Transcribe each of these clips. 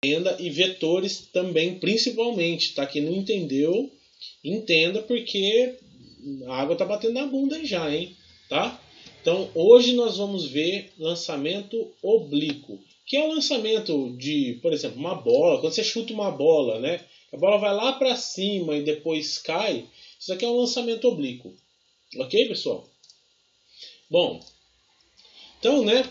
Entenda, e vetores também, principalmente, tá? Quem não entendeu, entenda, porque a água tá batendo na bunda aí já, hein? Tá? Então, hoje nós vamos ver lançamento oblíquo, que é o lançamento de, por exemplo, uma bola. Quando você chuta uma bola, né? A bola vai lá para cima e depois cai. Isso aqui é um lançamento oblíquo. Ok, pessoal? Bom, então, né?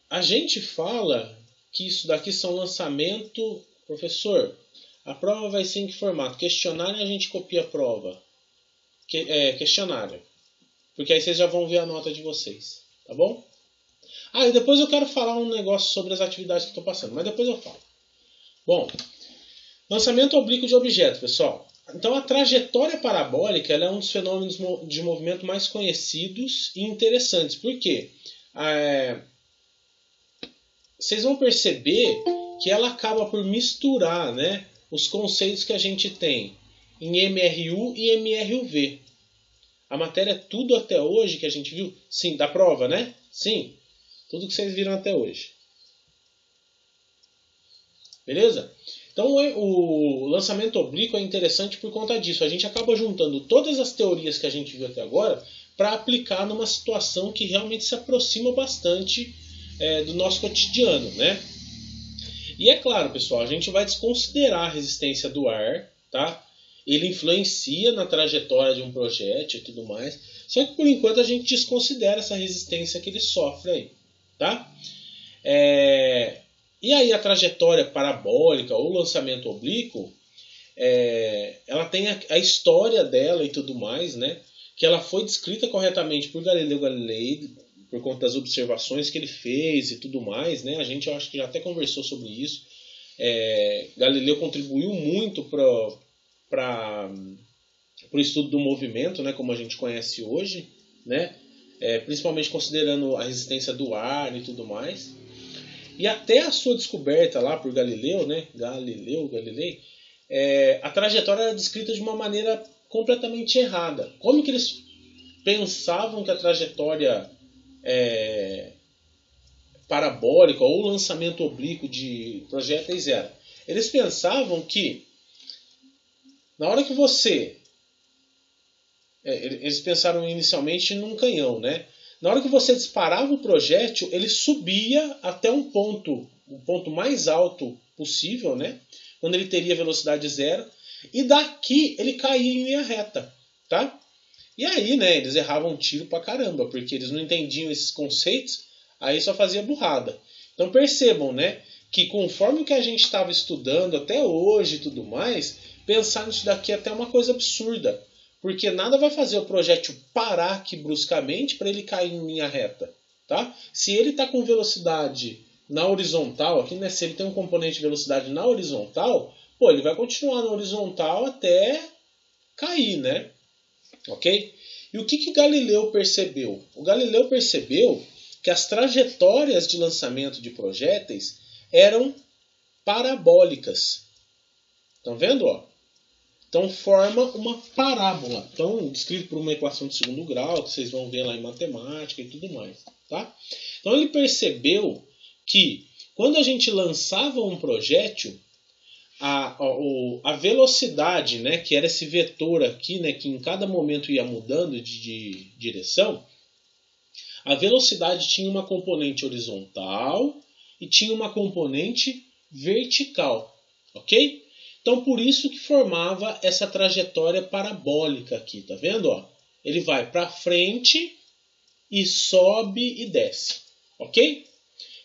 A gente fala que isso daqui são lançamento... Professor, a prova vai ser em que formato? Questionário, a gente copia a prova. Questionário. Porque aí vocês já vão ver a nota de vocês. Tá bom? E depois eu quero falar um negócio sobre as atividades que estou passando. Mas depois eu falo. Bom, lançamento oblíquo de objeto, pessoal. Então a trajetória parabólica ela é um dos fenômenos de movimento mais conhecidos e interessantes. Por quê? Vocês vão perceber que ela acaba por misturar, né, os conceitos que a gente tem em MRU e MRUV. A matéria tudo até hoje que a gente viu, sim, da prova, né? Sim, tudo que vocês viram até hoje. Beleza? Então o lançamento oblíquo é interessante por conta disso. A gente acaba juntando todas as teorias que a gente viu até agora para aplicar numa situação que realmente se aproxima bastante do nosso cotidiano, né? E é claro, pessoal, a gente vai desconsiderar a resistência do ar, tá? Ele influencia na trajetória de um projétil e tudo mais. Só que por enquanto a gente desconsidera essa resistência que ele sofre aí, tá? E aí a trajetória parabólica ou lançamento oblíquo, ela tem a história dela e tudo mais, né? Que ela foi descrita corretamente por Galileu Galilei, por conta das observações que ele fez e tudo mais, né? Eu acho que já até conversou sobre isso. Galileu contribuiu muito para o estudo do movimento, né? Como a gente conhece hoje, né? Principalmente considerando a resistência do ar e tudo mais. E até a sua descoberta lá por Galileu, né? Galilei, a trajetória era descrita de uma maneira completamente errada. Como que eles pensavam que a trajetória parabólica ou lançamento oblíquo de projéteis era? Eles pensavam que na hora que você... eles pensaram inicialmente num canhão, né? Na hora que você disparava o projétil, ele subia até o ponto mais alto possível, né? Quando ele teria velocidade zero. E daqui ele caía em linha reta, tá? E aí, né, eles erravam tiro pra caramba, porque eles não entendiam esses conceitos, aí só fazia burrada. Então percebam, né, que conforme que a gente estava estudando até hoje e tudo mais, pensar nisso daqui é até uma coisa absurda. Porque nada vai fazer o projétil parar aqui bruscamente para ele cair em linha reta. Tá? Se ele está com velocidade na horizontal, aqui, né, se ele tem um componente de velocidade na horizontal, ele vai continuar na horizontal até cair, né? Ok? E o que Galileu percebeu? O Galileu percebeu que as trajetórias de lançamento de projéteis eram parabólicas. Estão vendo? Ó? Então forma uma parábola. Então, descrito por uma equação de segundo grau, que vocês vão ver lá em matemática e tudo mais. Tá? Então ele percebeu que quando a gente lançava um projétil, a velocidade, né, que era esse vetor aqui, né, que em cada momento ia mudando de direção, a velocidade tinha uma componente horizontal e tinha uma componente vertical. Ok? Então, por isso que formava essa trajetória parabólica aqui, tá vendo? Ó? Ele vai para frente e sobe e desce, ok?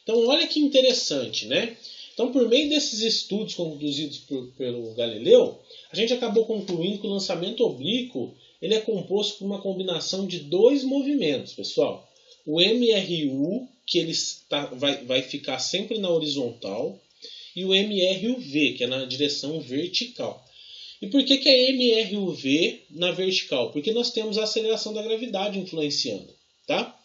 Então, olha que interessante, né? Então, por meio desses estudos conduzidos pelo Galileu, a gente acabou concluindo que o lançamento oblíquo ele é composto por uma combinação de dois movimentos, pessoal. O MRU, que ele vai ficar sempre na horizontal, e o MRUV, que é na direção vertical. E por que é MRUV na vertical? Porque nós temos a aceleração da gravidade influenciando. Tá?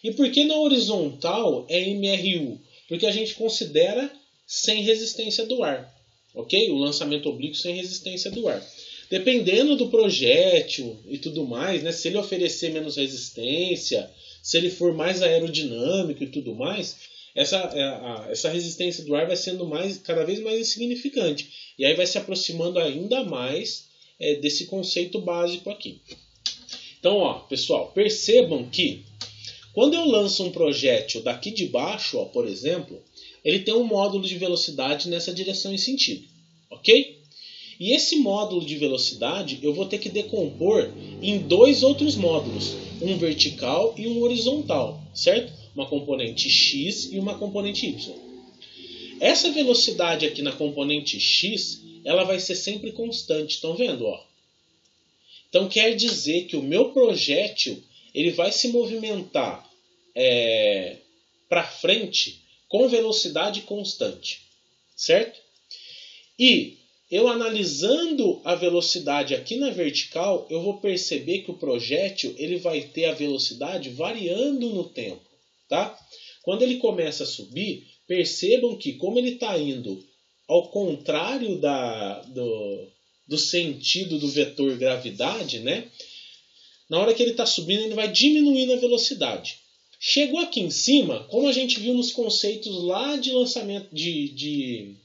E por que na horizontal é MRU? Porque a gente considera sem resistência do ar. Ok? O lançamento oblíquo sem resistência do ar. Dependendo do projétil e tudo mais, né, se ele oferecer menos resistência, se ele for mais aerodinâmico e tudo mais, essa resistência do ar vai sendo cada vez mais insignificante. E aí vai se aproximando ainda mais desse conceito básico aqui. Então, ó, pessoal, percebam que quando eu lanço um projétil daqui de baixo, ó, por exemplo, ele tem um módulo de velocidade nessa direção e sentido, ok? E esse módulo de velocidade eu vou ter que decompor em dois outros módulos, um vertical e um horizontal, certo? Uma componente x e uma componente y. Essa velocidade aqui na componente x, ela vai ser sempre constante, estão vendo? Ó? Então quer dizer que o meu projétil ele vai se movimentar para frente com velocidade constante, certo? E eu analisando a velocidade aqui na vertical, eu vou perceber que o projétil ele vai ter a velocidade variando no tempo, tá? Quando ele começa a subir, percebam que como ele está indo ao contrário do sentido do vetor gravidade, né? Na hora que ele está subindo, ele vai diminuindo a velocidade. Chegou aqui em cima, como a gente viu nos conceitos lá de lançamento de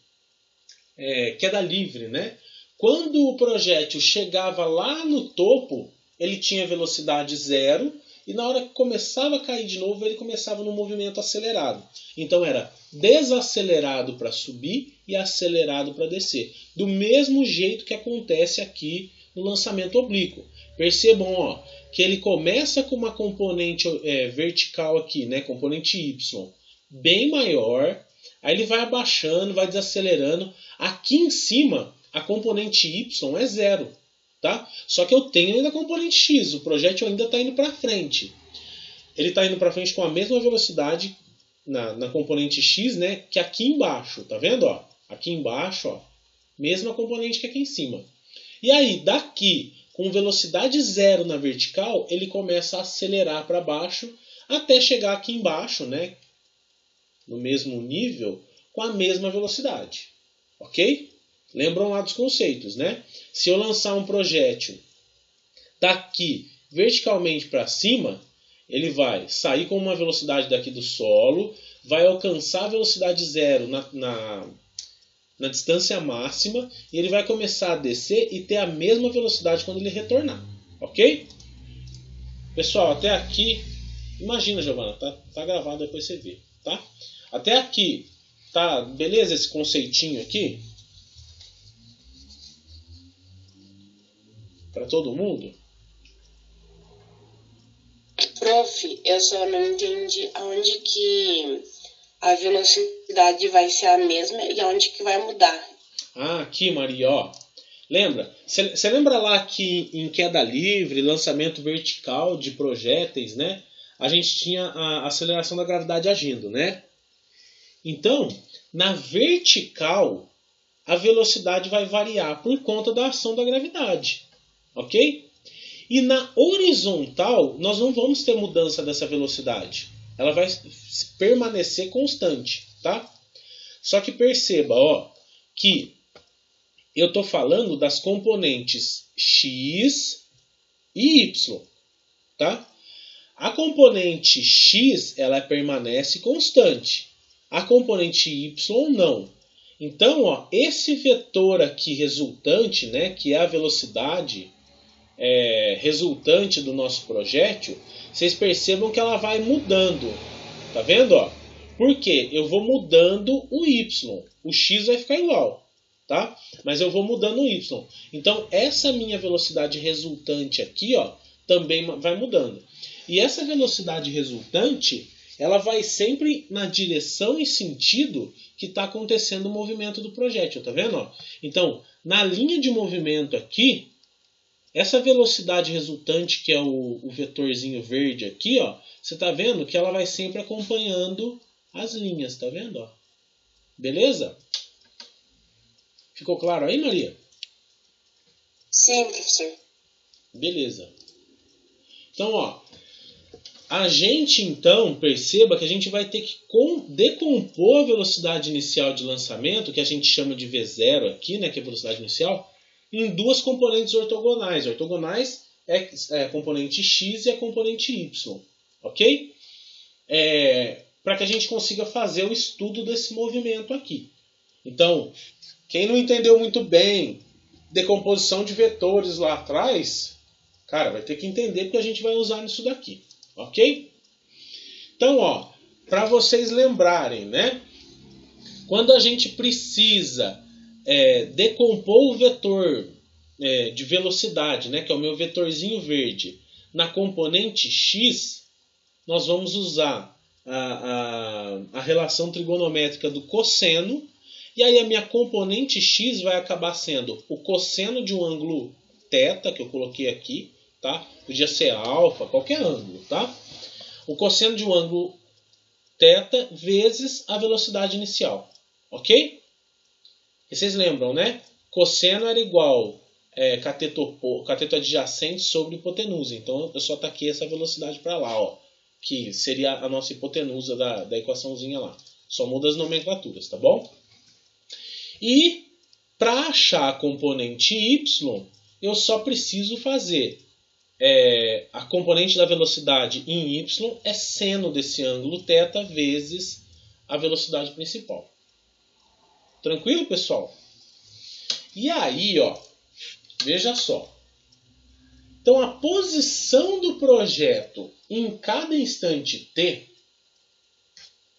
queda livre, né? Quando o projétil chegava lá no topo, ele tinha velocidade zero, e na hora que começava a cair de novo, ele começava no movimento acelerado. Então era desacelerado para subir e acelerado para descer. Do mesmo jeito que acontece aqui no lançamento oblíquo. Percebam, ó, que ele começa com uma componente vertical aqui, né, componente Y, bem maior. Aí ele vai abaixando, vai desacelerando. Aqui em cima, a componente Y é zero. Tá? Só que eu tenho ainda a componente X, o projétil ainda está indo para frente. Ele está indo para frente com a mesma velocidade na componente X, né, que aqui embaixo. Tá vendo? Ó? Aqui embaixo, ó, mesma componente que aqui em cima. E aí, daqui, com velocidade zero na vertical, ele começa a acelerar para baixo até chegar aqui embaixo, né, no mesmo nível, com a mesma velocidade. Ok? Lembram lá dos conceitos, né? Se eu lançar um projétil daqui verticalmente para cima, ele vai sair com uma velocidade daqui do solo, vai alcançar a velocidade zero na distância máxima, e ele vai começar a descer e ter a mesma velocidade quando ele retornar. Ok? Pessoal, até aqui, imagina, Giovana, tá gravado, depois você vê, tá? Até aqui, tá beleza esse conceitinho aqui? Para todo mundo? Prof, eu só não entendi aonde que a velocidade vai ser a mesma e aonde que vai mudar. Ah, aqui, Maria, ó. Lembra? Você lembra lá que em queda livre, lançamento vertical de projéteis, né? A gente tinha a aceleração da gravidade agindo, né? Então, na vertical, a velocidade vai variar por conta da ação da gravidade. Ok? E na horizontal, nós não vamos ter mudança dessa velocidade. Ela vai permanecer constante, tá? Só que perceba, ó, que eu estou falando das componentes x e y, tá? A componente x, ela permanece constante. A componente y, não. Então, ó, esse vetor aqui resultante, né, que é a velocidade resultante do nosso projétil, vocês percebam que ela vai mudando. Tá vendo? Ó? Por quê? Eu vou mudando o y. O x vai ficar igual. Tá? Mas eu vou mudando o y. Então, essa minha velocidade resultante aqui, ó, também vai mudando. E essa velocidade resultante, ela vai sempre na direção e sentido que está acontecendo o movimento do projétil. Tá vendo? Ó? Então, na linha de movimento aqui, essa velocidade resultante, que é o vetorzinho verde aqui, ó, você está vendo que ela vai sempre acompanhando as linhas, tá vendo? Ó? Beleza? Ficou claro aí, Maria? Sim, professor. Beleza. Então, ó, a gente, então, perceba que a gente vai ter que decompor a velocidade inicial de lançamento, que a gente chama de V0 aqui, né, que é a velocidade inicial, em duas componentes ortogonais. Ortogonais é a componente x e a componente y. Ok? para que a gente consiga fazer o estudo desse movimento aqui. Então, quem não entendeu muito bem decomposição de vetores lá atrás, cara, vai ter que entender porque a gente vai usar nisso daqui, ok? Então, ó, para vocês lembrarem, né? Quando a gente precisa decompor o vetor de velocidade, né, que é o meu vetorzinho verde, na componente x, nós vamos usar a relação trigonométrica do cosseno, e aí a minha componente x vai acabar sendo o cosseno de um ângulo θ, que eu coloquei aqui, tá? Podia ser alfa, qualquer ângulo, tá? O cosseno de um ângulo θ vezes a velocidade inicial, ok? E vocês lembram, né? Cosseno era igual cateto adjacente sobre hipotenusa. Então eu só taquei essa velocidade para lá, ó, que seria a nossa hipotenusa da equaçãozinha lá. Só muda as nomenclaturas, tá bom? E para achar a componente y, eu só preciso fazer a componente da velocidade em y é seno desse ângulo θ vezes a velocidade principal. Tranquilo, pessoal? E aí, ó, veja só. Então, a posição do projeto em cada instante t,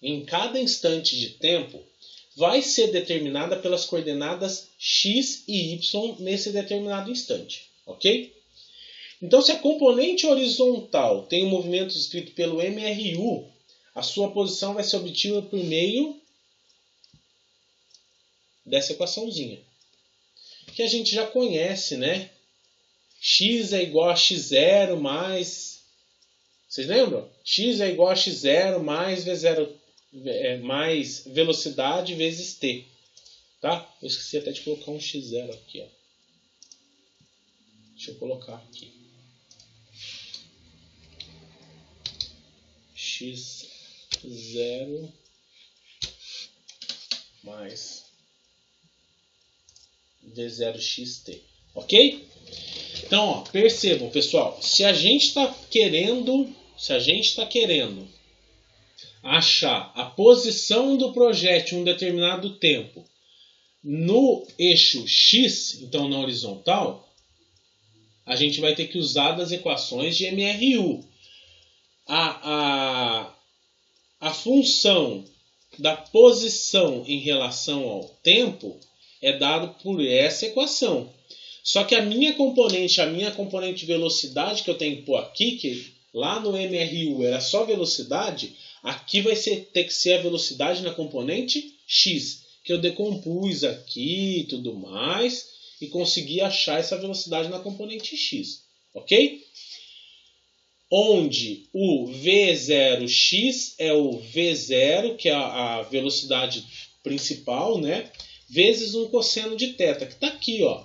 em cada instante de tempo, vai ser determinada pelas coordenadas x e y nesse determinado instante, ok? Então, se a componente horizontal tem um movimento descrito pelo MRU, a sua posição vai ser obtida por meio dessa equaçãozinha, que a gente já conhece, né? X é igual a x0 mais... Vocês lembram? X é igual a x0 mais V0 mais velocidade vezes t. Tá? Eu esqueci até de colocar um x0 aqui, ó. Deixa eu colocar aqui. x0 mais v0xt, ok? Então, ó, percebam, pessoal, se a gente está querendo achar a posição do projétil em um determinado tempo no eixo x, então na horizontal, a gente vai ter que usar das equações de MRU. A função da posição em relação ao tempo é dada por essa equação. Só que a minha componente de velocidade que eu tenho que pôr aqui, que lá no MRU era só velocidade, aqui vai ter que ser a velocidade na componente x, que eu decompus aqui e tudo mais, e consegui achar essa velocidade na componente x, ok? Onde o V0x é o V0, que é a velocidade principal, né? Vezes um cosseno de θ, que está aqui, ó,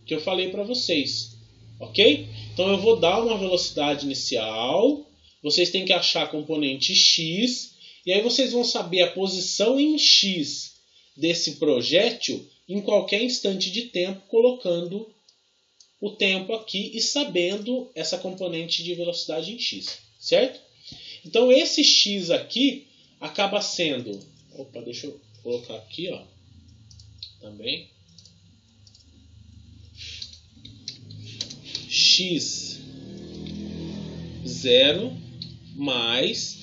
que eu falei para vocês, ok? Então eu vou dar uma velocidade inicial, vocês têm que achar a componente x, e aí vocês vão saber a posição em x desse projétil em qualquer instante de tempo, colocando o tempo aqui e sabendo essa componente de velocidade em x, certo? Então esse x aqui acaba sendo... Opa, deixa eu colocar aqui, ó, também. x0 mais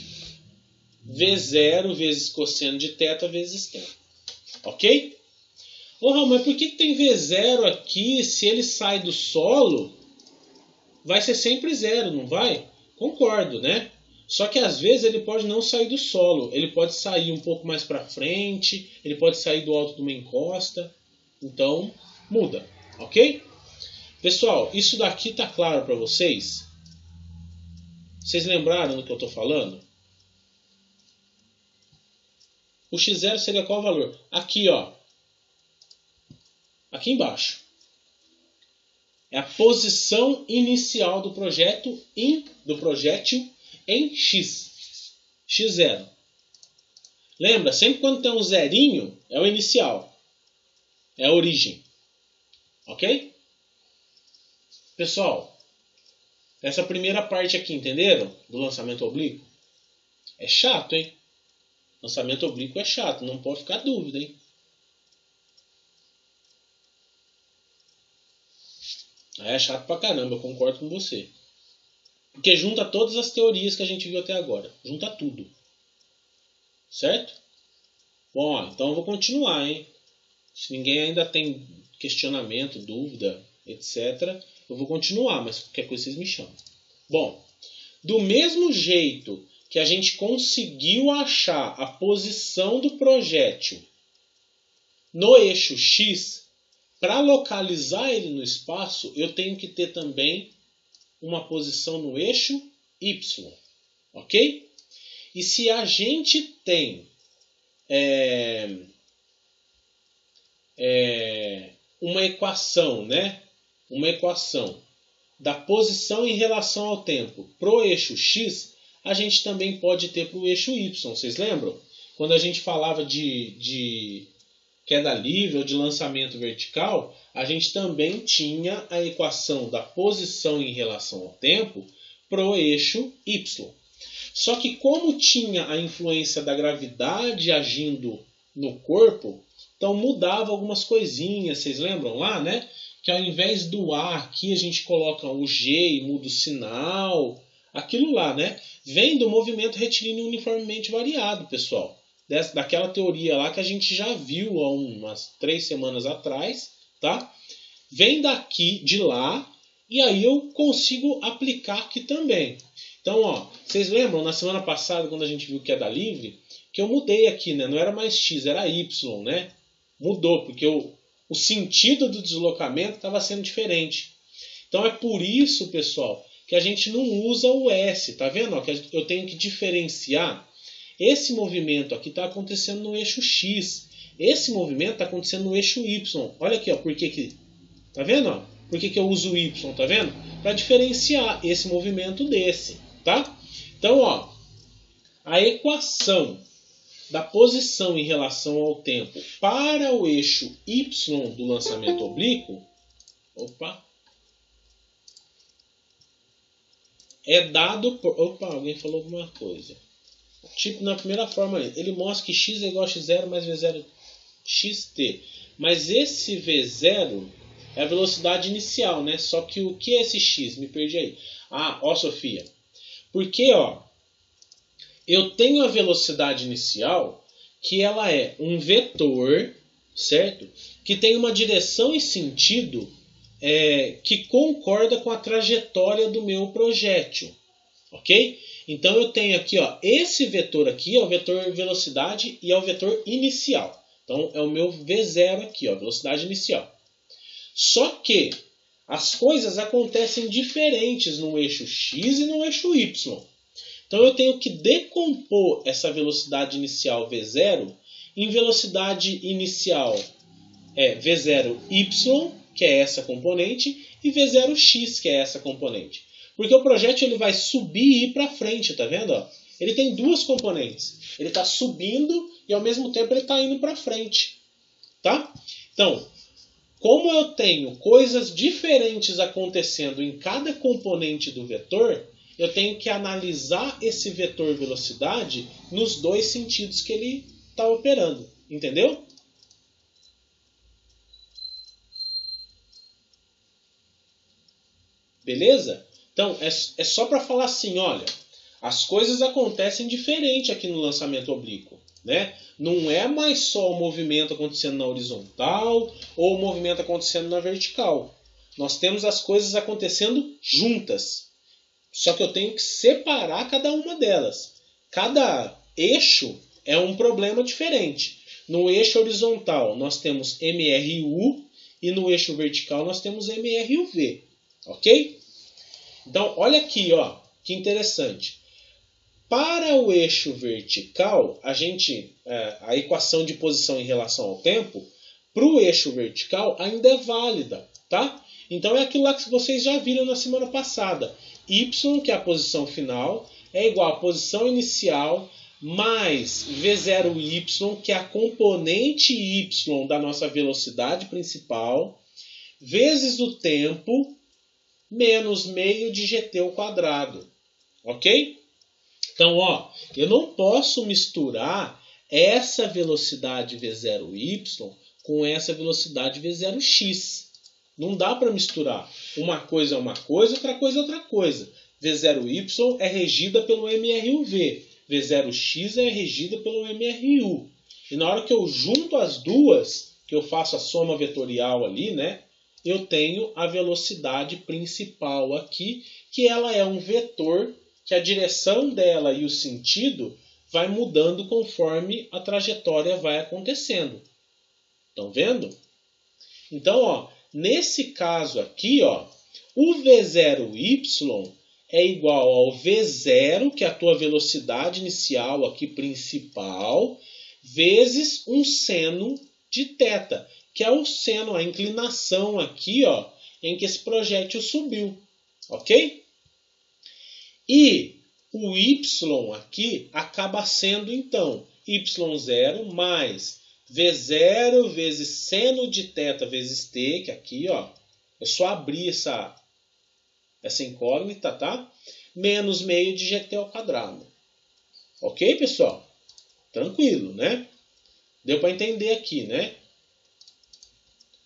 v0 vezes cosseno de θ vezes tempo. Ok? Ô, Raul, mas por que tem V0 aqui? Se ele sai do solo, vai ser sempre zero, não vai? Concordo, né? Só que às vezes ele pode não sair do solo. Ele pode sair um pouco mais para frente, ele pode sair do alto de uma encosta. Então, muda, ok? Pessoal, isso daqui tá claro para vocês? Vocês lembraram do que eu estou falando? O x0 seria qual valor? Aqui, ó. Aqui embaixo. É a posição inicial do projétil em x. x0. Lembra? Sempre quando tem um zerinho, é o inicial. É a origem. Ok? Pessoal, essa primeira parte aqui, entenderam? Do lançamento oblíquo. É chato, hein? Lançamento oblíquo é chato, não pode ficar dúvida, hein? É chato pra caramba, eu concordo com você. Porque junta todas as teorias que a gente viu até agora. Junta tudo. Certo? Bom, ó, então eu vou continuar, hein? Se ninguém ainda tem questionamento, dúvida, etc., eu vou continuar, mas qualquer coisa vocês me chamam. Bom, do mesmo jeito que a gente conseguiu achar a posição do projétil no eixo X, para localizar ele no espaço, eu tenho que ter também uma posição no eixo Y. Ok? E se a gente tem uma equação, né? Uma equação da posição em relação ao tempo para o eixo X, a gente também pode ter para o eixo Y. Vocês lembram? Quando a gente falava de queda livre ou de lançamento vertical, a gente também tinha a equação da posição em relação ao tempo para o eixo Y. Só que como tinha a influência da gravidade agindo no corpo, então mudava algumas coisinhas, vocês lembram lá, né? Que ao invés do A aqui a gente coloca o G e muda o sinal. Aquilo lá, né? Vem do movimento retilíneo uniformemente variado, pessoal. Daquela teoria lá que a gente já viu há umas 3 semanas atrás, tá? Vem daqui, de lá, e aí eu consigo aplicar aqui também. Então, ó, vocês lembram na semana passada, quando a gente viu queda livre, que eu mudei aqui, né? Não era mais X, era Y, né? Mudou, porque o sentido do deslocamento estava sendo diferente. Então é por isso, pessoal, que a gente não usa o S, tá vendo? Ó, que eu tenho que diferenciar. Esse movimento aqui está acontecendo no eixo X. Esse movimento está acontecendo no eixo Y. Olha aqui, ó, por que tá vendo? Ó? Por que eu uso o Y, tá vendo? Para diferenciar esse movimento desse, tá? Então, ó, a equação da posição em relação ao tempo para o eixo Y do lançamento oblíquo, é dado por... alguém falou alguma coisa. Tipo, na primeira forma, ele mostra que x é igual a x0 mais v0 xt. Mas esse v0 é a velocidade inicial, né? Só que o que é esse x? Me perdi aí. Ah, ó, Sofia. Porque, ó, eu tenho a velocidade inicial que ela é um vetor, certo? Que tem uma direção e sentido que concorda com a trajetória do meu projétil, ok? Então eu tenho aqui, ó, esse vetor aqui é o vetor velocidade e é o vetor inicial. Então é o meu v0 aqui, ó, velocidade inicial. Só que as coisas acontecem diferentes no eixo x e no eixo y. Então eu tenho que decompor essa velocidade inicial v0 em velocidade inicial v0y, que é essa componente, e v0x, que é essa componente. Porque o projétil ele vai subir e ir para frente, tá vendo? Ó? Ele tem duas componentes. Ele está subindo e ao mesmo tempo ele está indo para frente. Tá? Então, como eu tenho coisas diferentes acontecendo em cada componente do vetor, eu tenho que analisar esse vetor velocidade nos dois sentidos que ele está operando. Entendeu? Beleza? Então, é só para falar assim, olha, as coisas acontecem diferente aqui no lançamento oblíquo. Né? Não é mais só o movimento acontecendo na horizontal ou o movimento acontecendo na vertical. Nós temos as coisas acontecendo juntas. Só que eu tenho que separar cada uma delas. Cada eixo é um problema diferente. No eixo horizontal nós temos MRU e no eixo vertical nós temos MRUV. Ok? Então, olha aqui, ó, que interessante. Para o eixo vertical, a equação de posição em relação ao tempo, para o eixo vertical ainda é válida, tá? Então é aquilo lá que vocês já viram na semana passada. Y, que é a posição final, é igual à posição inicial, mais V0y, que é a componente y da nossa velocidade principal, vezes o tempo, menos meio de gt ao quadrado. Ok? Então, ó, eu não posso misturar essa velocidade V0y com essa velocidade V0x. Não dá para misturar. Uma coisa é uma coisa, outra coisa é outra coisa. V0y é regida pelo MRUV. V0x é regida pelo MRU. E na hora que eu junto as duas, que eu faço a soma vetorial ali, né, eu tenho a velocidade principal aqui, que ela é um vetor, que a direção dela e o sentido vai mudando conforme a trajetória vai acontecendo. Estão vendo? Então, ó, nesse caso aqui, ó, o V0y é igual ao V0, que é a tua velocidade inicial aqui principal, vezes um seno de θ, que é o seno, a inclinação aqui, ó, em que esse projétil subiu. Ok? E o y aqui acaba sendo, então, y0 mais V0 vezes seno de θ vezes t, que aqui, ó, é só abrir essa incógnita, tá? Menos meio de gt ao quadrado. Ok, pessoal? Tranquilo, né? Deu para entender aqui, né?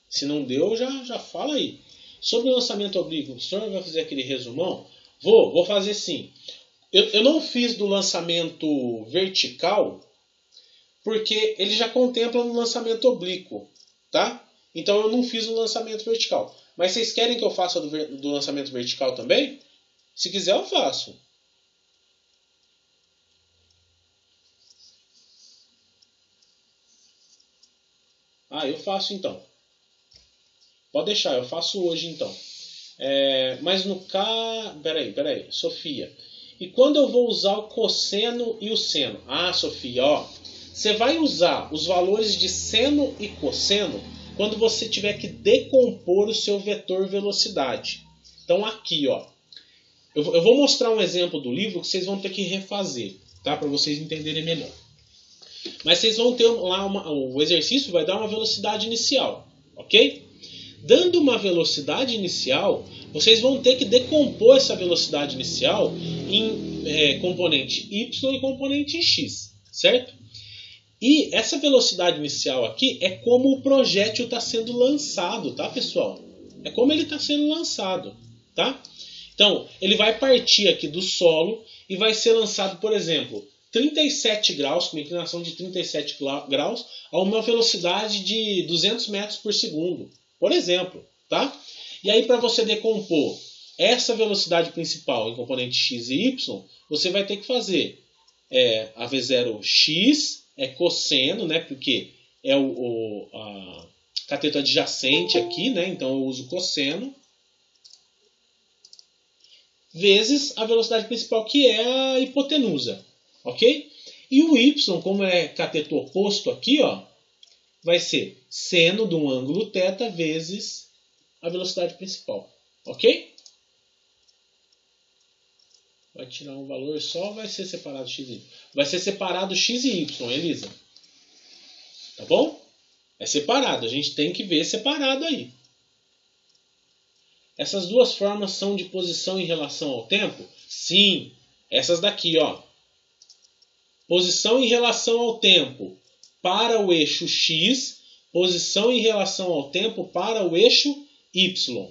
Se não deu, já fala aí. Sobre o lançamento oblíquo, o senhor vai fazer aquele resumão? Vou fazer sim. Eu não fiz do lançamento vertical, porque ele já contempla no lançamento oblíquo, tá? Então eu não fiz o lançamento vertical. Mas vocês querem que eu faça do lançamento vertical também? Se quiser, eu faço. Ah, eu faço então. Pode deixar, eu faço hoje então. Mas no caso... Peraí, Sofia. E quando eu vou usar o cosseno e o seno? Ah, Sofia, ó. Você vai usar os valores de seno e cosseno quando você tiver que decompor o seu vetor velocidade. Então aqui, ó. Eu vou mostrar um exemplo do livro que vocês vão ter que refazer, tá? Para vocês entenderem melhor. Mas vocês vão ter lá o exercício vai dar uma velocidade inicial, ok? Dando uma velocidade inicial, vocês vão ter que decompor essa velocidade inicial em componente y e componente x, certo? E essa velocidade inicial aqui é como o projétil está sendo lançado, tá, pessoal? É como ele está sendo lançado, tá? Então, ele vai partir aqui do solo e vai ser lançado, por exemplo, 37 graus, com uma inclinação de 37 graus, a uma velocidade de 200 metros por segundo, por exemplo, tá? E aí, para você decompor essa velocidade principal em componente x e y, você vai ter que fazer a V0x, cosseno, né? Porque é a cateto adjacente aqui, né? Então eu uso cosseno, vezes a velocidade principal, que é a hipotenusa, ok? E o y, como é cateto oposto aqui, ó, vai ser seno de um ângulo θ vezes a velocidade principal, ok? Vai tirar um valor só, vai ser separado x e y. Vai ser separado x e y, Elisa. Tá bom? É separado, a gente tem que ver separado aí. Essas duas formas são de posição em relação ao tempo? Sim, essas daqui, ó. Posição em relação ao tempo para o eixo x, posição em relação ao tempo para o eixo y.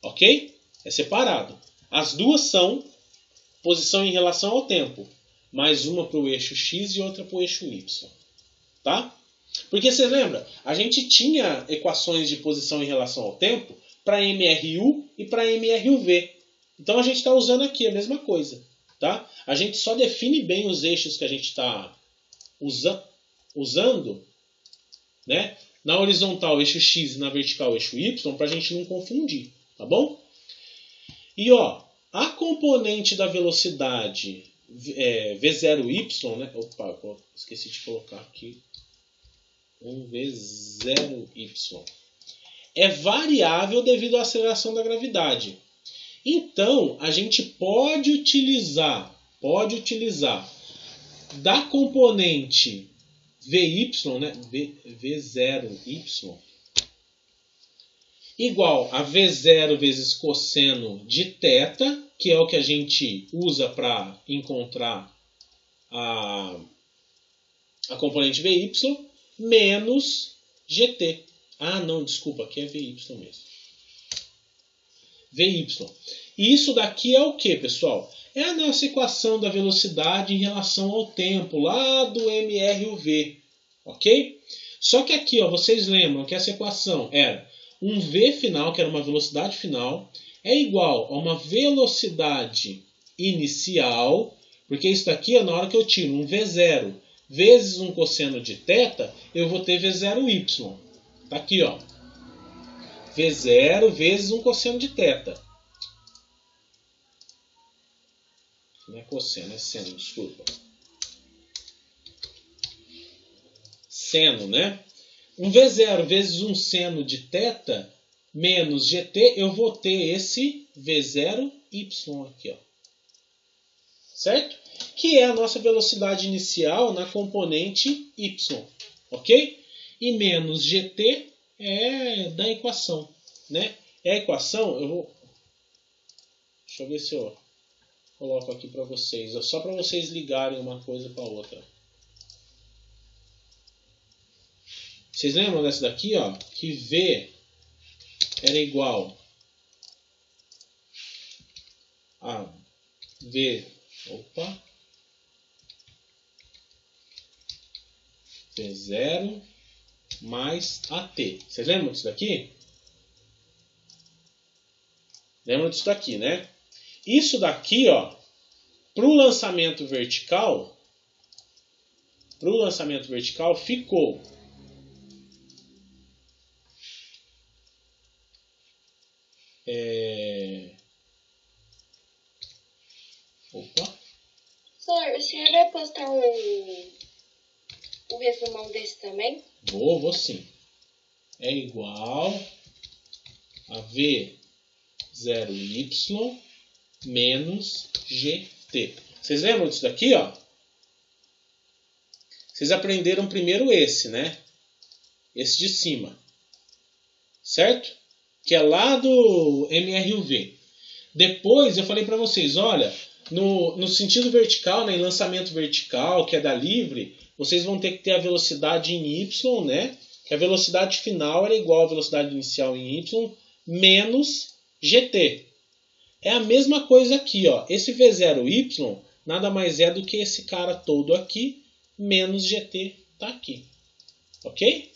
Ok? É separado. As duas são posição em relação ao tempo, mais uma para o eixo x e outra para o eixo y. Tá? Porque você lembra, a gente tinha equações de posição em relação ao tempo para MRU e para MRUV. Então a gente está usando aqui a mesma coisa. Tá? A gente só define bem os eixos que a gente está usando, né? Na horizontal, eixo x, e na vertical, eixo y, para a gente não confundir. Tá bom? E ó, a componente da velocidade V0y, né? Opa, esqueci de colocar aqui. Um V0y. É variável devido à aceleração da gravidade. Então, a gente pode utilizar da componente Vy, né? V0y, igual a V0 vezes cosseno de θ, que é o que a gente usa para encontrar a componente VY menos GT. Ah, não, desculpa, aqui é VY mesmo. VY. E isso daqui é o que, pessoal? É a nossa equação da velocidade em relação ao tempo, lá do MRUV. Ok? Só que aqui, ó, vocês lembram que essa equação era um V final, que era uma velocidade final, é igual a uma velocidade inicial, porque isso daqui, ó, na hora que eu tiro um V0 vezes um cosseno de θ, eu vou ter V0y. Tá aqui, ó. V0 vezes um cosseno de θ. Não é cosseno, é seno, desculpa. Seno, né? Um V0 vezes um seno de θ menos GT, eu vou ter esse V0y aqui, ó. Certo? Que é a nossa velocidade inicial na componente y. Ok? E menos GT é da equação, né? É a equação, deixa eu ver se eu coloco aqui para vocês, só para vocês ligarem uma coisa com a outra. Vocês lembram dessa daqui, ó? Que V era igual a V0 mais AT. Vocês lembram disso daqui? Lembram disso daqui, né? Isso daqui, ó, para o lançamento vertical ficou Senhor, o senhor vai postar um resumão desse também? Vou sim. É igual a V0y menos GT. Vocês lembram disso daqui, ó? Vocês aprenderam primeiro esse, né? Esse de cima. Certo? Que é lá do MRUV. Depois eu falei para vocês, olha, no sentido vertical, né, em lançamento vertical, que é da livre, vocês vão ter que ter a velocidade em Y, né? Que a velocidade final era igual à velocidade inicial em Y, menos GT. É a mesma coisa aqui, ó. Esse V0Y nada mais é do que esse cara todo aqui, menos GT tá aqui. Ok?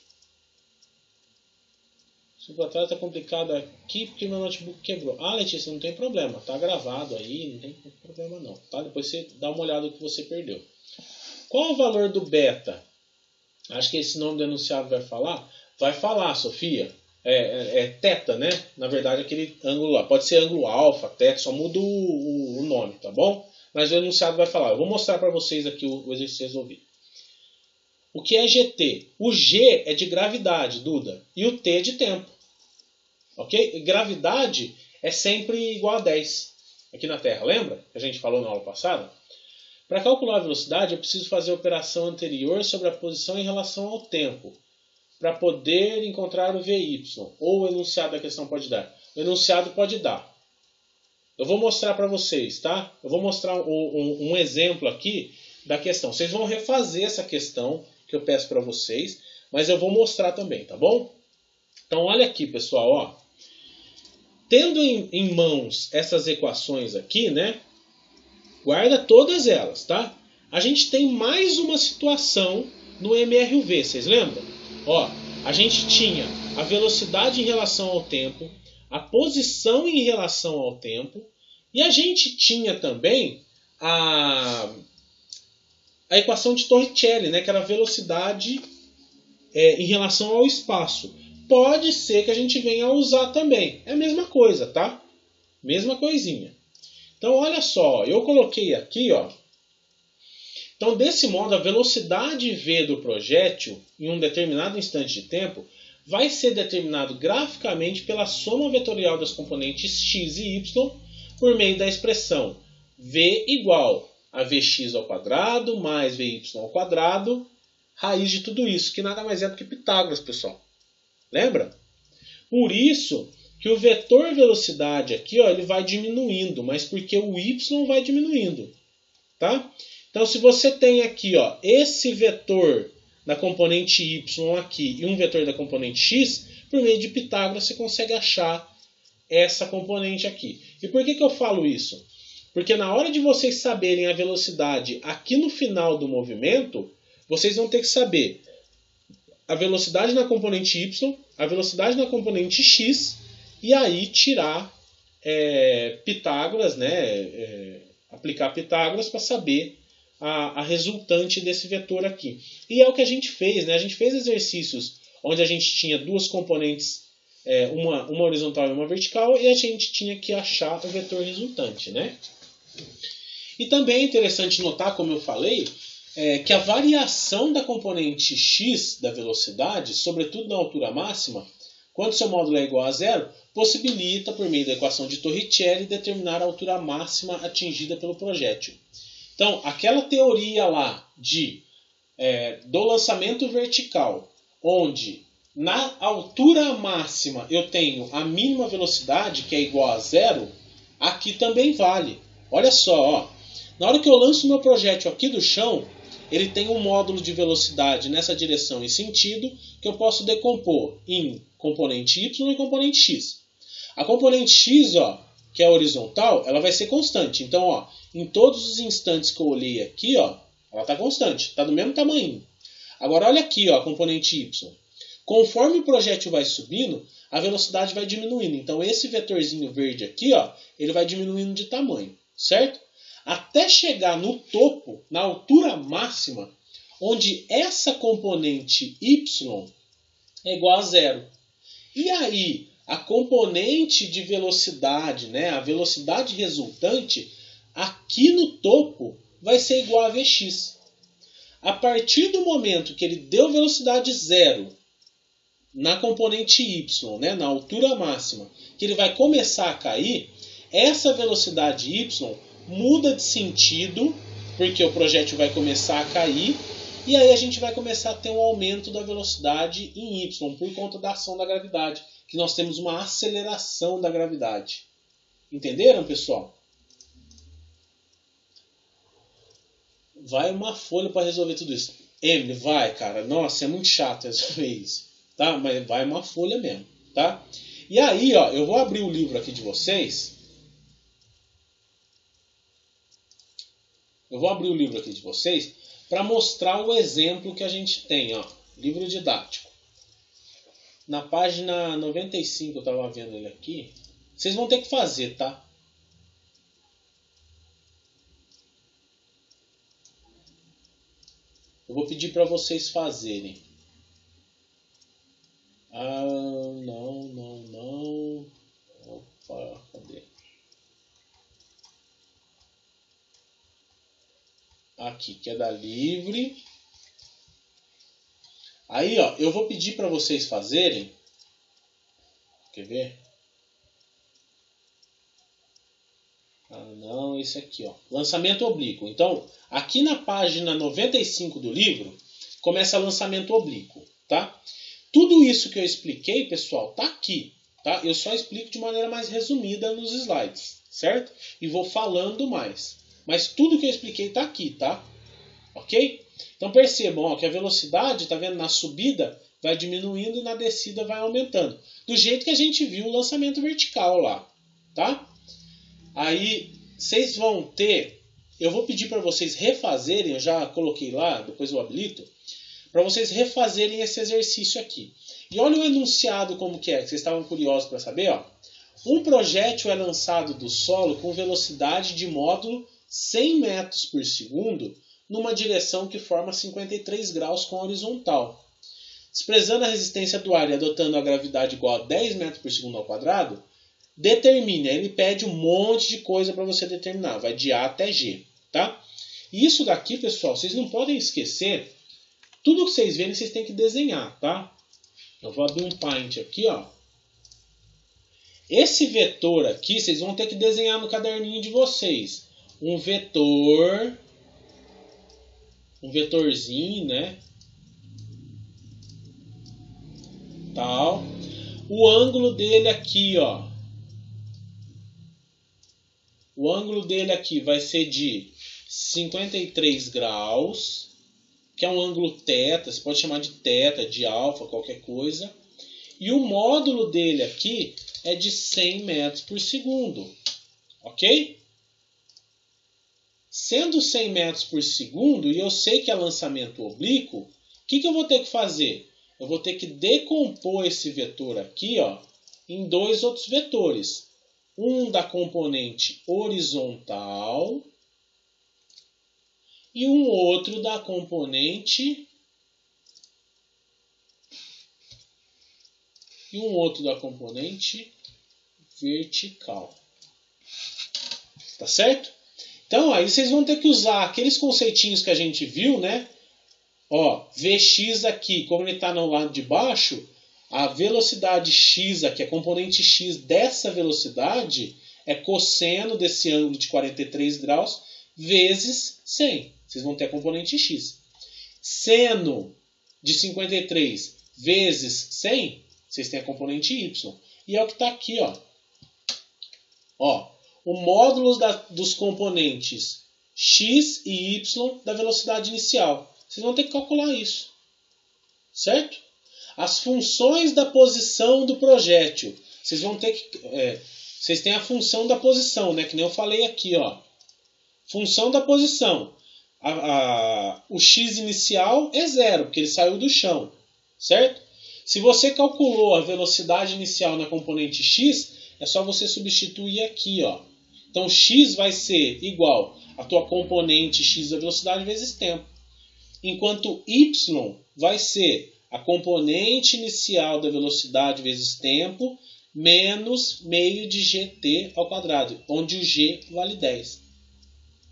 Se o atrás está complicado aqui porque meu notebook quebrou. Ah, Letícia, não tem problema. Tá gravado aí, não tem problema não. Tá? Depois você dá uma olhada no que você perdeu. Qual o valor do beta? Acho que esse nome do enunciado vai falar. Vai falar, Sofia. É θ, né? Na verdade, aquele ângulo lá. Pode ser ângulo alfa, θ, só muda o nome, tá bom? Mas o enunciado vai falar. Eu vou mostrar para vocês aqui o exercício resolvido. O que é GT? O G é de gravidade, Duda, e o T é de tempo. Ok? Gravidade é sempre igual a 10 aqui na Terra. Lembra que a gente falou na aula passada? Para calcular a velocidade, eu preciso fazer a operação anterior sobre a posição em relação ao tempo, para poder encontrar o VY. Ou o enunciado da questão pode dar. O enunciado pode dar. Eu vou mostrar para vocês, tá? Eu vou mostrar um exemplo aqui da questão. Vocês vão refazer essa questão que eu peço para vocês, mas eu vou mostrar também, tá bom? Então, olha aqui, pessoal, ó. Tendo em mãos essas equações aqui, né? Guarda todas elas, tá? A gente tem mais uma situação no MRUV, vocês lembram? Ó, a gente tinha a velocidade em relação ao tempo, a posição em relação ao tempo, e a gente tinha também a equação de Torricelli, né, que era a velocidade em relação ao espaço. Pode ser que a gente venha a usar também. É a mesma coisa, tá? Mesma coisinha. Então, olha só, eu coloquei aqui, ó. Então, desse modo, a velocidade V do projétil em um determinado instante de tempo vai ser determinado graficamente pela soma vetorial das componentes x e y por meio da expressão V igual a Vx ao quadrado mais Vy ao quadrado, raiz de tudo isso, que nada mais é do que Pitágoras, pessoal. Lembra? Por isso que o vetor velocidade aqui, ó, ele vai diminuindo, mas porque o y vai diminuindo, tá? Então, se você tem aqui, ó, esse vetor da componente y aqui e um vetor da componente x, por meio de Pitágoras você consegue achar essa componente aqui. E por que eu falo isso? Porque na hora de vocês saberem a velocidade aqui no final do movimento, vocês vão ter que saber a velocidade na componente y, a velocidade na componente x, e aí tirar Pitágoras, né, aplicar Pitágoras para saber a resultante desse vetor aqui. E é o que a gente fez, né? A gente fez exercícios onde a gente tinha duas componentes, uma horizontal e uma vertical, e a gente tinha que achar o vetor resultante, né? E também é interessante notar, como eu falei, que a variação da componente x da velocidade, sobretudo na altura máxima, quando seu módulo é igual a zero, possibilita, por meio da equação de Torricelli, determinar a altura máxima atingida pelo projétil. Então, aquela teoria lá do lançamento vertical, onde na altura máxima eu tenho a mínima velocidade, que é igual a zero, aqui também vale. Olha só, ó. Na hora que eu lanço meu projétil aqui do chão, ele tem um módulo de velocidade nessa direção e sentido que eu posso decompor em componente y e componente x. A componente x, ó, que é horizontal, ela vai ser constante. Então, ó, em todos os instantes que eu olhei aqui, ó, ela está constante, está do mesmo tamanho. Agora, olha aqui, ó, a componente y. Conforme o projétil vai subindo, a velocidade vai diminuindo. Então, esse vetorzinho verde aqui, ó, ele vai diminuindo de tamanho, certo? Até chegar no topo, na altura máxima, onde essa componente y é igual a zero. E aí, a componente de velocidade, né, a velocidade resultante, aqui no topo, vai ser igual a Vx. A partir do momento que ele deu velocidade zero na componente y, né, na altura máxima, que ele vai começar a cair, essa velocidade y muda de sentido, porque o projétil vai começar a cair, e aí a gente vai começar a ter um aumento da velocidade em y, por conta da ação da gravidade, que nós temos uma aceleração da gravidade. Entenderam, pessoal? Vai uma folha para resolver tudo isso. Emily, vai, cara. Nossa, é muito chato resolver isso. Tá? Mas vai uma folha mesmo. Tá? E aí, ó, eu vou abrir o livro aqui de vocês. Eu vou abrir o livro aqui de vocês para mostrar o exemplo que a gente tem. Ó, livro didático. Na página 95, eu estava vendo ele aqui. Vocês vão ter que fazer, tá? Eu vou pedir para vocês fazerem. Ah, não. Opa, cadê? Aqui, que é da Livre. Aí, ó, eu vou pedir para vocês fazerem. Quer ver? Ah, não, esse aqui, ó. Lançamento oblíquo. Então, aqui na página 95 do livro, começa lançamento oblíquo, tá? Tudo isso que eu expliquei, pessoal, tá aqui, tá? Eu só explico de maneira mais resumida nos slides, certo? E vou falando mais. Mas tudo que eu expliquei tá aqui, tá? Ok? Então percebam, ó, que a velocidade, tá vendo, na subida vai diminuindo e na descida vai aumentando. Do jeito que a gente viu o lançamento vertical lá, tá? Aí vocês vão ter, eu vou pedir para vocês refazerem, eu já coloquei lá, depois eu habilito, para vocês refazerem esse exercício aqui. E olha o enunciado como que vocês estavam curiosos para saber, ó. Um projétil é lançado do solo com velocidade de módulo 100 metros por segundo numa direção que forma 53 graus com a horizontal. Desprezando a resistência do ar e adotando a gravidade igual a 10 metros por segundo ao quadrado, determine. Ele pede um monte de coisa para você determinar. Vai de A até G, tá? E isso daqui, pessoal, vocês não podem esquecer. Tudo que vocês verem, vocês têm que desenhar, tá? Eu vou abrir um Paint aqui, ó. Esse vetor aqui, vocês vão ter que desenhar no caderninho de vocês. Um vetorzinho, né? Tal. O ângulo dele aqui, ó. O ângulo dele aqui vai ser de 53 graus, que é um ângulo θ, você pode chamar de θ, de alfa, qualquer coisa. E o módulo dele aqui é de 100 metros por segundo, ok? Sendo 100 metros por segundo, e eu sei que é lançamento oblíquo, o que eu vou ter que fazer? Eu vou ter que decompor esse vetor aqui, ó, em dois outros vetores. Um da componente horizontal e um outro da componente vertical. Tá certo? Então aí vocês vão ter que usar aqueles conceitinhos que a gente viu, né? Ó, Vx aqui, como ele está no lado de baixo, a velocidade x aqui, a componente x dessa velocidade é cosseno desse ângulo de 43 graus vezes 100. Vocês vão ter a componente x. Seno de 53 vezes 100, vocês têm a componente y. E é o que está aqui, ó. Ó, o módulo dos componentes x e y da velocidade inicial. Vocês vão ter que calcular isso. Certo? As funções da posição do projétil. Vocês vão ter que... vocês têm a função da posição, né? Que nem eu falei aqui, ó. Função da posição. O x inicial é 0, porque ele saiu do chão. Certo? Se você calculou a velocidade inicial na componente x, é só você substituir aqui, ó. Então, x vai ser igual a tua componente x da velocidade vezes tempo. Enquanto y vai ser a componente inicial da velocidade vezes tempo menos meio de gt ao quadrado, onde o g vale 10.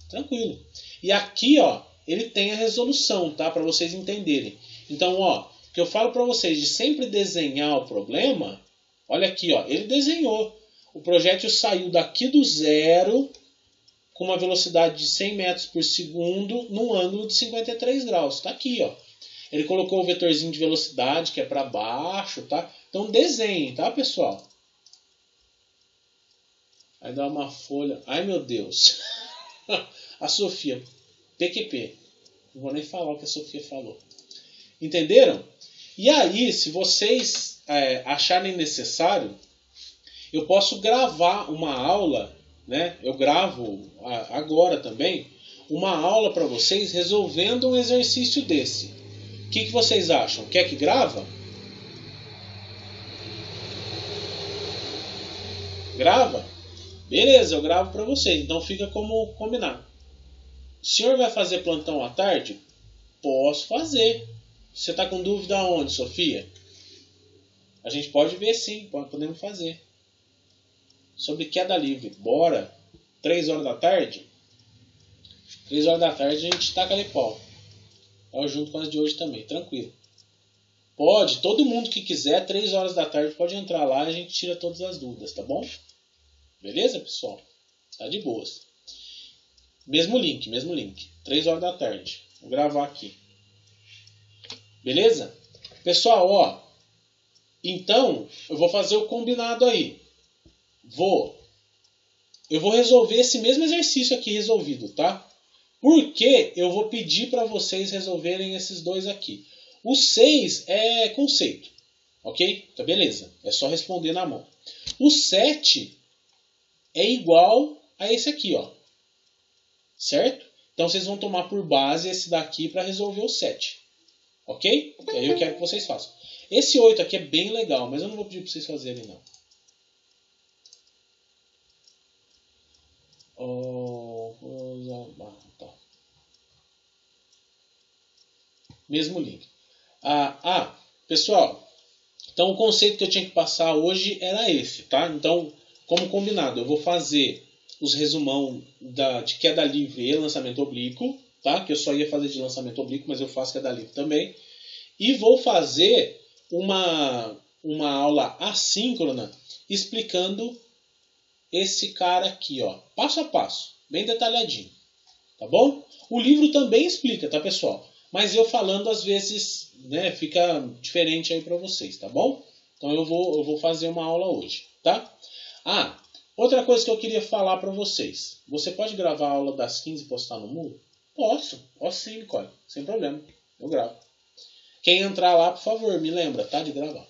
Tranquilo. E aqui, ó, ele tem a resolução, tá? Para vocês entenderem. Então, ó, o que eu falo para vocês de sempre desenhar o problema, olha aqui, ó, ele desenhou. O projétil saiu daqui do zero com uma velocidade de 100 metros por segundo num ângulo de 53 graus. Está aqui, ó. Ele colocou o vetorzinho de velocidade, que é para baixo, tá? Então desenhem, tá, pessoal? Aí dá uma folha. Ai, meu Deus. A Sofia. PQP. Não vou nem falar o que a Sofia falou. Entenderam? E aí, se vocês acharem necessário, eu posso gravar uma aula, né? Eu gravo agora também uma aula para vocês resolvendo um exercício desse. O que vocês acham? Quer que grava? Grava? Beleza, eu gravo para vocês. Então fica como combinado. O senhor vai fazer plantão à tarde? Posso fazer. Você está com dúvida aonde, Sofia? A gente pode ver sim, podemos fazer. Sobre queda livre. Bora. 3 horas da tarde? 3 horas da tarde a gente taca ali pau. Eu junto com as de hoje também, tranquilo. Pode, todo mundo que quiser, 3 horas da tarde pode entrar lá e a gente tira todas as dúvidas, tá bom? Beleza, pessoal? Tá de boas. Mesmo link. 3 horas da tarde. Vou gravar aqui. Beleza? Pessoal, ó. Então, eu vou fazer o combinado aí. Eu vou resolver esse mesmo exercício aqui resolvido, tá? Porque eu vou pedir para vocês resolverem esses dois aqui. O 6 é conceito, ok? Então, beleza. É só responder na mão. O 7 é igual a esse aqui, ó. Certo? Então, vocês vão tomar por base esse daqui para resolver o 7. Ok? E aí eu quero que vocês façam. Esse 8 aqui é bem legal, mas eu não vou pedir para vocês fazerem, não. Tá. Mesmo link. Pessoal, então o conceito que eu tinha que passar hoje era esse, tá? Então, como combinado, eu vou fazer os resumão de queda livre e lançamento oblíquo, tá? Que eu só ia fazer de lançamento oblíquo, mas eu faço queda livre também. E vou fazer uma aula assíncrona explicando esse cara aqui, ó, passo a passo, bem detalhadinho, tá bom? O livro também explica, tá, pessoal? Mas eu falando às vezes, né, fica diferente aí para vocês, tá bom? Então eu vou fazer uma aula hoje, tá? Outra coisa que eu queria falar para vocês. Você pode gravar a aula das 15 e postar no muro? Posso sim, Nicole. Sem problema. Eu gravo. Quem entrar lá, por favor, me lembra, tá? De gravar.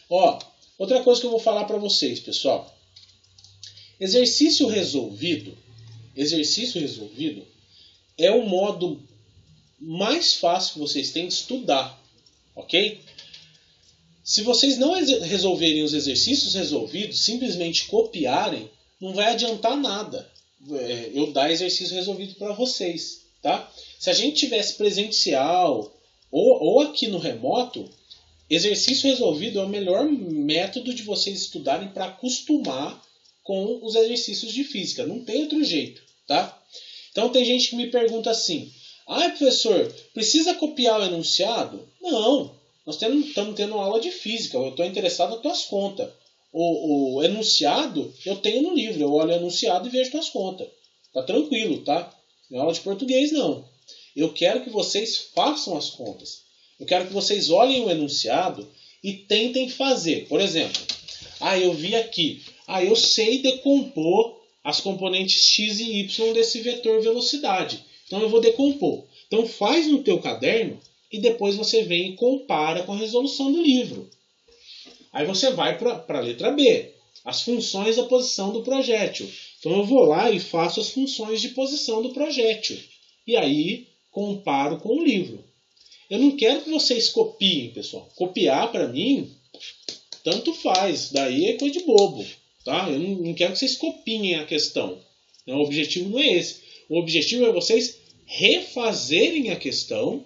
Ó, outra coisa que eu vou falar para vocês, pessoal. Exercício resolvido é o modo mais fácil que vocês têm de estudar, ok? Se vocês não resolverem os exercícios resolvidos, simplesmente copiarem, não vai adiantar nada eu dar exercício resolvido para vocês, tá? Se a gente tivesse presencial ou aqui no remoto, exercício resolvido é o melhor método de vocês estudarem para acostumar com os exercícios de física. Não tem outro jeito, tá? Então tem gente que me pergunta assim: professor, precisa copiar o enunciado? Não, nós estamos tendo aula de física, eu estou interessado nas tuas contas. O enunciado eu tenho no livro, eu olho o enunciado e vejo tuas contas. Tá tranquilo, tá? Não é aula de português, não. Eu quero que vocês façam as contas. Eu quero que vocês olhem o enunciado e tentem fazer. Por exemplo, eu vi aqui. Eu sei decompor as componentes x e y desse vetor velocidade. Então eu vou decompor. Então faz no teu caderno e depois você vem e compara com a resolução do livro. Aí você vai para a letra B. As funções da posição do projétil. Então eu vou lá e faço as funções de posição do projétil. E aí comparo com o livro. Eu não quero que vocês copiem, pessoal. Copiar para mim, tanto faz. Daí é coisa de bobo. Tá? Eu não quero que vocês copiem a questão. O objetivo não é esse. O objetivo é vocês refazerem a questão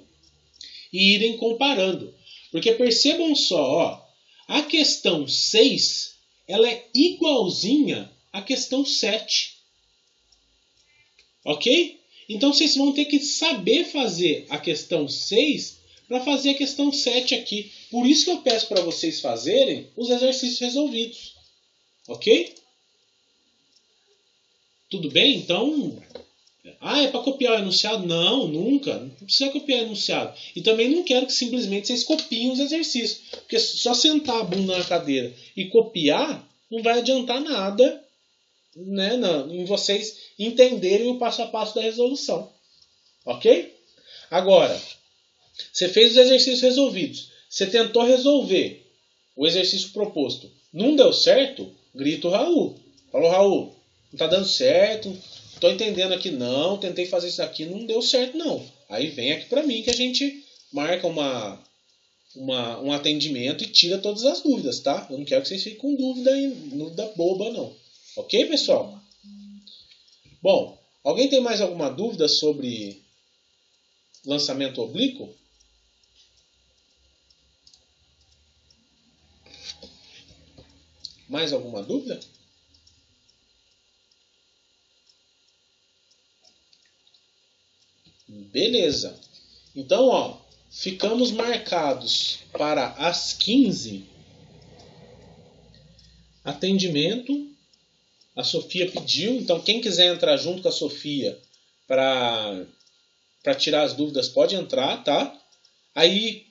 e irem comparando. Porque percebam só, a questão 6 ela é igualzinha à questão 7. Ok? Então vocês vão ter que saber fazer a questão 6 para fazer a questão 7 aqui. Por isso que eu peço para vocês fazerem os exercícios resolvidos. Ok? Tudo bem? Então, é para copiar o enunciado? Não, nunca. Não precisa copiar o enunciado. E também não quero que simplesmente vocês copiem os exercícios. Porque só sentar a bunda na cadeira e copiar não vai adiantar nada, né, em vocês entenderem o passo a passo da resolução. Ok? Agora, você fez os exercícios resolvidos. Você tentou resolver o exercício proposto. Não deu certo? Grita o Raul. Falou, Raul, não está dando certo. Estou entendendo aqui não. Tentei fazer isso aqui, não deu certo não. Aí vem aqui para mim que a gente marca um atendimento e tira todas as dúvidas, tá? Eu não quero que vocês fiquem com dúvida boba não. Ok, pessoal? Bom, alguém tem mais alguma dúvida sobre lançamento oblíquo? Mais alguma dúvida? Beleza. Então, ficamos marcados para as 15. Atendimento. A Sofia pediu, então quem quiser entrar junto com a Sofia para tirar as dúvidas pode entrar, tá? Aí,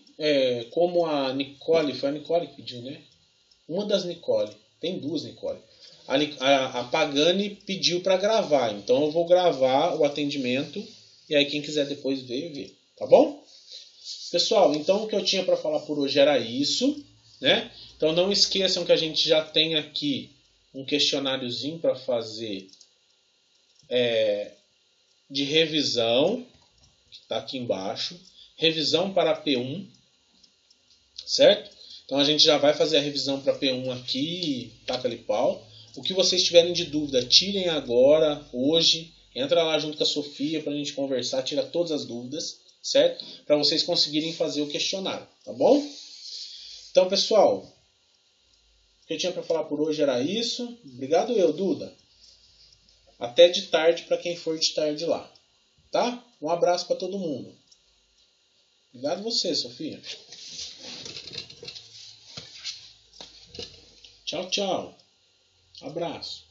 como a Nicole, foi a Nicole que pediu, né? Uma das Nicole, tem duas Nicole. A Pagani pediu para gravar, então eu vou gravar o atendimento e aí quem quiser depois ver, tá bom? Pessoal, então o que eu tinha para falar por hoje era isso, né? Então não esqueçam que a gente já tem aqui um questionáriozinho para fazer de revisão, que está aqui embaixo, revisão para P1, certo? Então a gente já vai fazer a revisão para P1 aqui, taca-lhe pau. O que vocês tiverem de dúvida, tirem agora, hoje, entra lá junto com a Sofia para a gente conversar, tira todas as dúvidas, certo? Para vocês conseguirem fazer o questionário, tá bom? Então, pessoal, o que eu tinha para falar por hoje era isso. Obrigado Duda. Até de tarde para quem for de tarde lá. Tá? Um abraço para todo mundo. Obrigado você, Sofia. Tchau, tchau. Abraço.